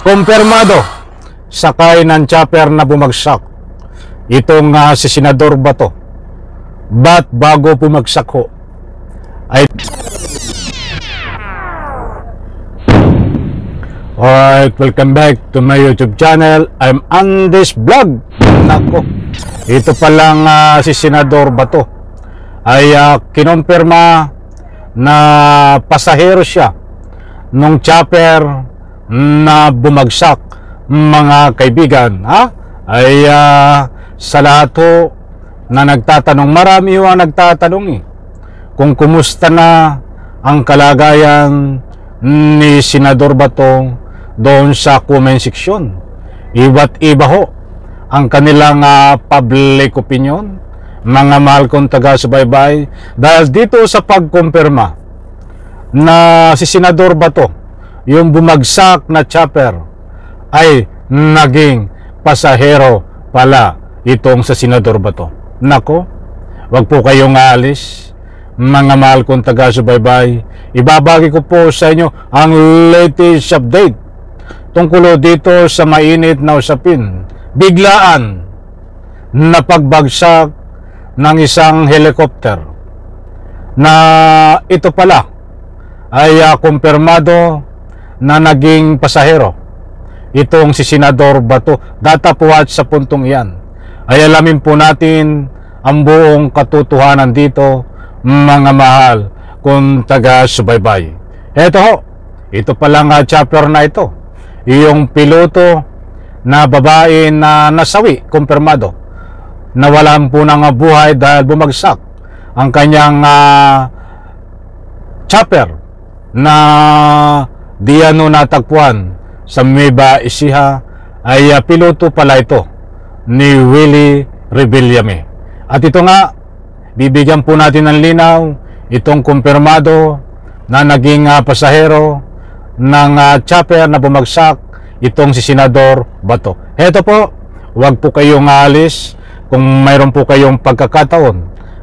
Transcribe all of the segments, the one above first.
Kumpirmado, sakay ng chopper na bumagsak. Itong si Senador Bato. Ba't bago bumagsak ho? Alright, welcome back to my YouTube channel. I'm Andes Vlog. Nako, ito palang si Senador Bato ay kinumpirma na pasahero siya nung chopper na bumagsak. Mga kaibigan, ay sa lahat ho na nagtatanong, marami ho ang nagtatanong kung kumusta na ang kalagayan ni Senador Bato doon sa comment section. Iba't iba ho ang kanilang public opinion, mga mahal kong taga-subaybay, dahil dito sa pagkumpirma na si Senador Bato, yung bumagsak na chopper, ay naging pasahero pala itong sa Senador Bato. Nako, wag po kayong aalis, mga mahal kong taga-subaybay. Ibabagi ko po sa inyo ang latest update tungkol dito sa mainit na usapin. Biglaan na pagbagsak ng isang helicopter na ito pala ay kumpirmado na naging pasahero itong si Senador Bato. Datapuat sa puntong iyan ay alamin po natin ang buong katotohanan dito, mga mahal kung taga-subaybay. Eto ho, ito palang chopper na ito, yung piloto na babae na nasawi, kumpirmado, nawalan po ng buhay dahil bumagsak ang kanyang chopper na diano natagpuan sa Nueva Ecija. Ay piloto pala ito ni Willie Rebillame. At ito nga, bibigyan po natin ng linaw itong kumpirmado na naging pasahero ng chopper na bumagsak, itong si Senador Bato. Heto po, huwag po kayong aalis. Kung mayroon po kayong pagkakataon,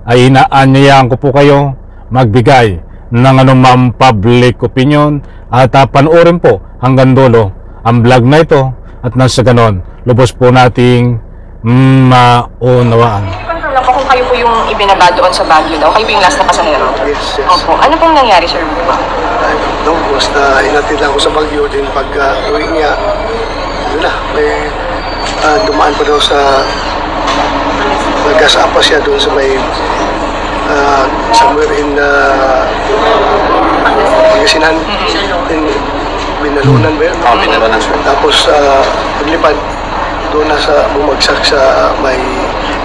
ay inaanyayahan ko po kayo magbigay ng anumang public opinion at panoorin po hanggang dulo ang vlog na ito, at nasa ganon, lubos po nating maunawaan. I-confirm lang po kung kayo po yung ibinaba doon sa Baguio daw. Kayo po yung last na pasahero? Yes. Opo. Ano pong nangyari, sir? Nung basta inatid lang ako sa Baguio, din pag uwi niya, yun na, may dumaan pa daw sa nagkasapa siya doon sa may somewhere in Pangasinan, in Binalunan ba yun? Binalunan, sir. Tapos paglipad doon na sa bumagsak sa may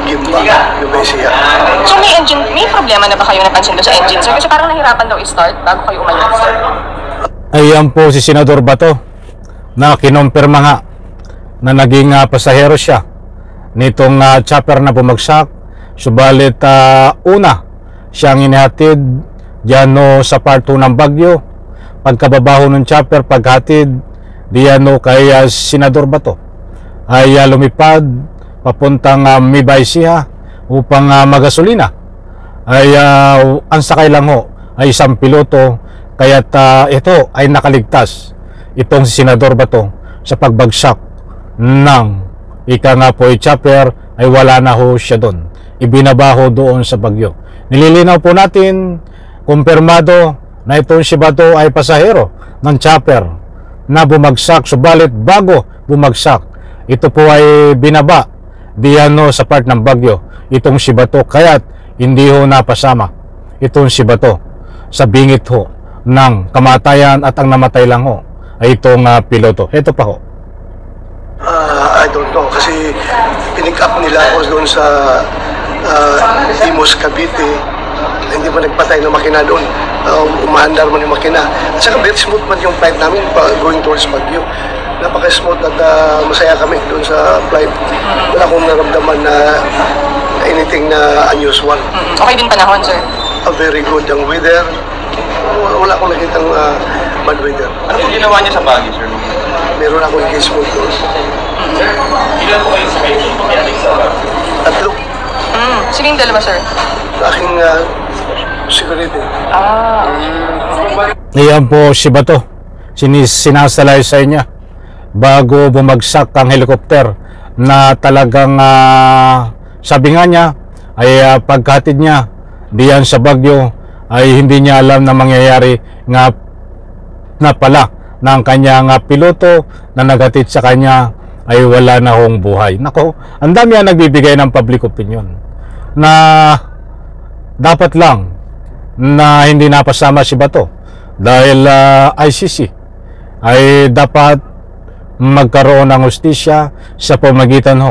Gimba, Nueva Ecija. So may problema na ba kayo napansin doon sa engine, sir? Kasi parang nahirapan daw i-start bago kayo umalis, sir. Ayan po si Senador Bato na kinumpirma nga na naging pasahero siya nitong chopper na bumagsak. Subalit una siyang inihatid diyan sa part 2 ng Baguio. Pagkababaho ng chopper, paghatid diyan kay Senador Bato, ay lumipad papuntang Nueva Ecija upang magasolina. Ay ang sakay lang ho ay isang piloto, kaya't ito ay nakaligtas, itong si Senador Bato, sa pagbagsak ng ika nga po chopper. Ay wala na ho siya doon, ibinabaho doon sa Baguio. Nililinaw po natin, kumpirmado na itong si Bato ay pasahero ng chopper na bumagsak. Subalit bago bumagsak, ito po ay binaba diyan sa part ng Baguio, itong si Bato, kaya't hindi ho napasama itong si Bato sa bingit ho ng kamatayan, at ang namatay lang ho ay itong piloto. Ito pa ho. I don't know, kasi pinick up nila ako doon sa Imus, Cavite. Hindi pa nagpatay ng makina doon. Umaandar man yung makina. At saka very smooth man yung flight namin going towards Baguio. Napaka-smooth at masaya kami doon sa flight. Wala akong naramdaman na anything na unusual. Okay din panahon, sir? Very good ang weather. Wala akong nakitang bad weather. Ano po ginawa niya sa Baguio, sir? Meron akong engagement doon. Ilan po kayo sa kayo pagyaling sa Baguio? Tatlo. Sining dalawa, sir? Aking security. Ayan po si Bato, sinasalaysay niya bago bumagsak ang helikopter na talagang sabi nga niya ay pagkatid niya diyan sa Baguio ay hindi niya alam na mangyayari nga na pala na ang kanyang piloto na naghatid sa kanya ay wala na hong buhay. Nako, ang dami ang nagbibigay ng public opinion na dapat lang na hindi napasama si Bato dahil ICC ay dapat magkaroon ng hustisya sa pamagitan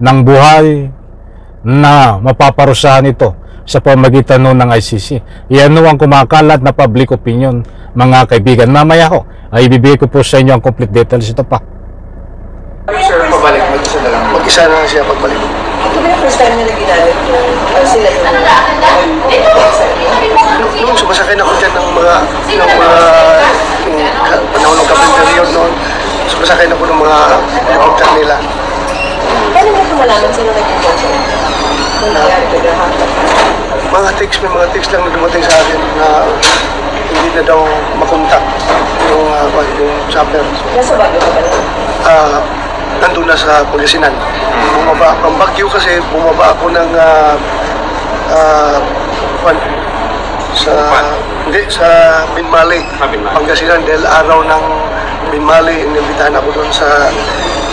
ng buhay na mapaparusahan ito sa pamagitan ng ICC. Yan ang kumakalat na public opinion, mga kaibigan. Mamaya ay ibibigay ko po sa inyo ang complete details. Ito pa. Sir, pabalik, mag-isa na lang. Mag-isa na siya pagbalik. Ito ba yung first time nila ginamit yung sila yung Noon, sumasakay na ako dyan ng mga panahon ng kapit period noon. Sumasakay na ako ng mga helicopter nila. Paano mo ito malaman sino naging sponsor? Nung nangyari ko lahat? Mga text lang na dumating sa akin na hindi na daw makontak yung chopper. Nasa bago ka ba naman? Nandun na sa Pangasinan. Bumaba, ang Baguio kasi bumaba ako ng sa Binmali, Pangasinan, dahil araw ng Binmali, inimbitahan ako doon sa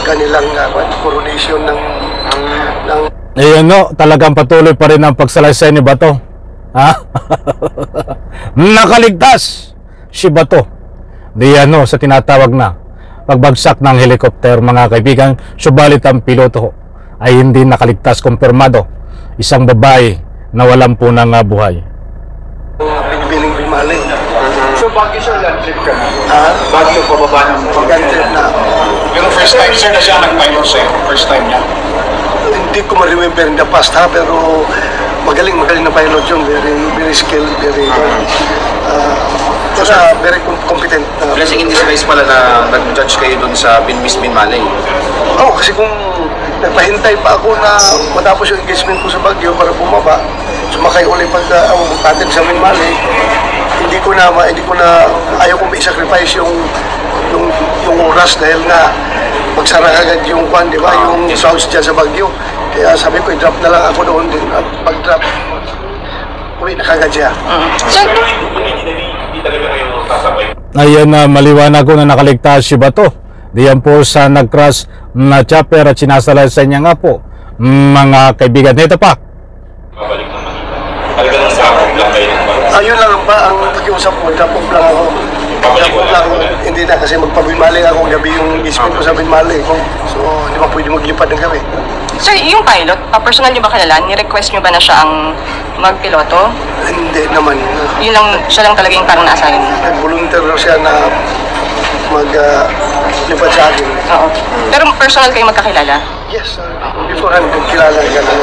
kanilang coronation ng Ayan talagang patuloy pa rin ang pagsalaysay ni Bato. Ha? Nakaligtas si Bato. Di sa tinatawag na pagbagsak ng helikopter, mga kaibigan. Subalit ang piloto ay hindi nakaligtas, kumpirmado. Isang babae na walang po ng buhay. Binibining Binmali. So, Baguio sir, land trip ka na. Baguio, pababa ng pag-trip na. Pero first time sir na siya nag-pilot sa'yo. First time niya. Hindi ko ma-remember in the past pero magaling na pilot yun, very skilled, very very competent. Blessing in disguise pala na nag-judge kayo dun sa Binmali. Kasi kung nagpahintay pa ako na matapos yung engagement ko sa Baguio para bumaba, sumakay ulit pagkatid sa Binmali, hindi ko na ayaw kong i-sacrifice yung oras dahil nga magsara agad yung kwan, di ba? Yung sounds dyan sa Baguio. Kaya sabi ko, i-drop na lang ako doon din. At pag-drop, uwi na kagad siya. Sir, Hindi talaga kayo sasabay. Ayan na maliwanag ko na nakaligtas si Bato. Diyan po sa nag-crash na chopper at sinasalaysay niya nga po, mga kaibigan. Ito pa. Babalik ng Manila. Talaga lang sa akin lang kayo ng Baguio. Ayun lang ba ang pag-iusap ko, drop off lang ako. Babalik Drop off lang ako. Hindi na kasi magpabinmali ako gabi yung engagement ko sa Binmali. So, hindi ba pwede maglipad ng gabi? sir, yung pilot, personal niyo ba kilala? Ni-request niyo ba na siya ang magpiloto? Hindi naman. Siya lang talaga yung parang na-assign. Nag-volunteer siya na maglipad sa akin. Oo. Pero personal kayo magkakilala? Yes, beforehand, kilala ka na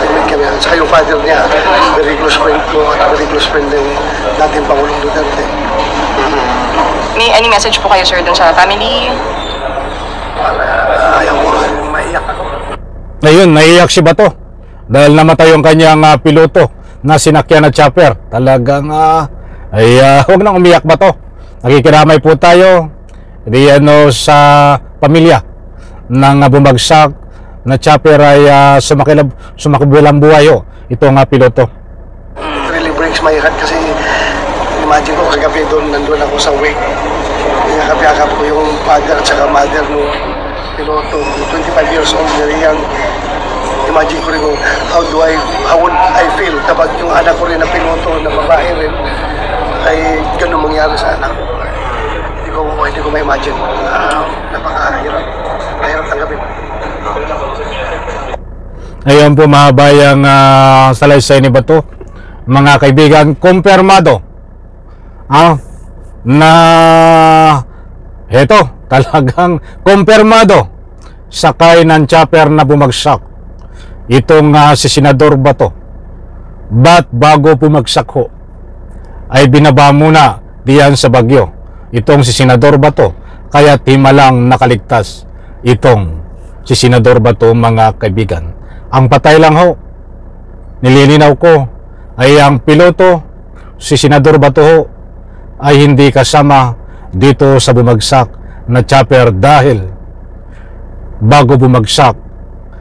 nag-meet kami. At saka yung father niya, very close friend ko at very close friend ng dating Pangulong Duterte. May any message po kayo, sir, dun sa family? Ayaw ko maiyak ako. Ngayon, naiiyak si Bato dahil namatay yung kanyang piloto na sinakyan na chopper. Talagang huwag nang umiyak, Bato. Nakikiramay po tayo sa pamilya ng bumagsak na chopper ay sumakibilang buhay itong piloto. It really breaks my heart kasi imagine ko kagabi nandun ako sa wake. Yakap-yakap ko yung father at saka mother nung piloto, 25 years old, very young. Imagine ko rin kung how would I feel kapag yung anak ko rin na piloto, na babae rin, ay ganun mangyari sa anak ko. Hindi ko ma-imagine. Napakahirap. Mahirap tanggapin. Ayan po mga bayang salaysay ni Bato. Mga kaibigan, kumpirmado na eto, talagang kumpirmado sakay ng chopper na bumagsak itong si Senador Bato. But bago bumagsak ay binaba muna diyan sa Baguio itong si Senador Bato, kaya timalang nakaligtas itong si Senador Bato, mga kaibigan. Ang patay lang nililinaw ko, ay ang piloto, si Senador Bato ay hindi kasama dito sa bumagsak na chopper dahil bago bumagsak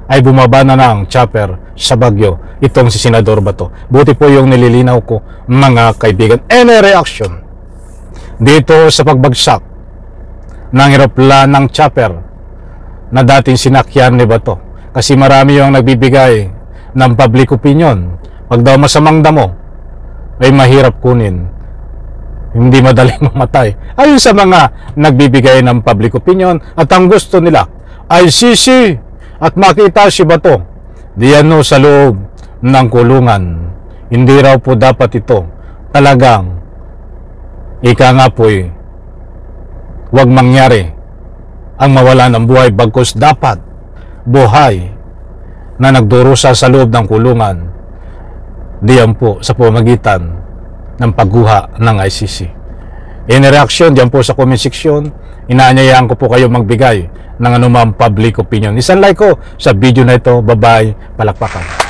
ay bumaba na ng chopper sa Baguio itong si Senador Bato. Buti po yung nililinaw ko, mga kaibigan. Any reaction dito sa pagbagsak ng eroplanong chopper na dating sinakyan ni Bato? Kasi marami yung nagbibigay ng public opinion. Pag daw masamang damo ay mahirap kunin, hindi madaling mamatay, ayon sa mga nagbibigay ng public opinion, at ang gusto nila ay sisi at makita si Bato diyan sa loob ng kulungan. Hindi raw po dapat ito talagang ika nga po'y huwag mangyari ang mawala ng buhay, bagkus dapat buhay na nagdurusa sa loob ng kulungan diyan po sa pamamagitan ng pagguha ng ICC. In reaction diyan po sa comment section, inaanyayahan ko po kayo magbigay ng anumang public opinion. Isang like ko sa video na ito. Bye-bye. Palakpakan.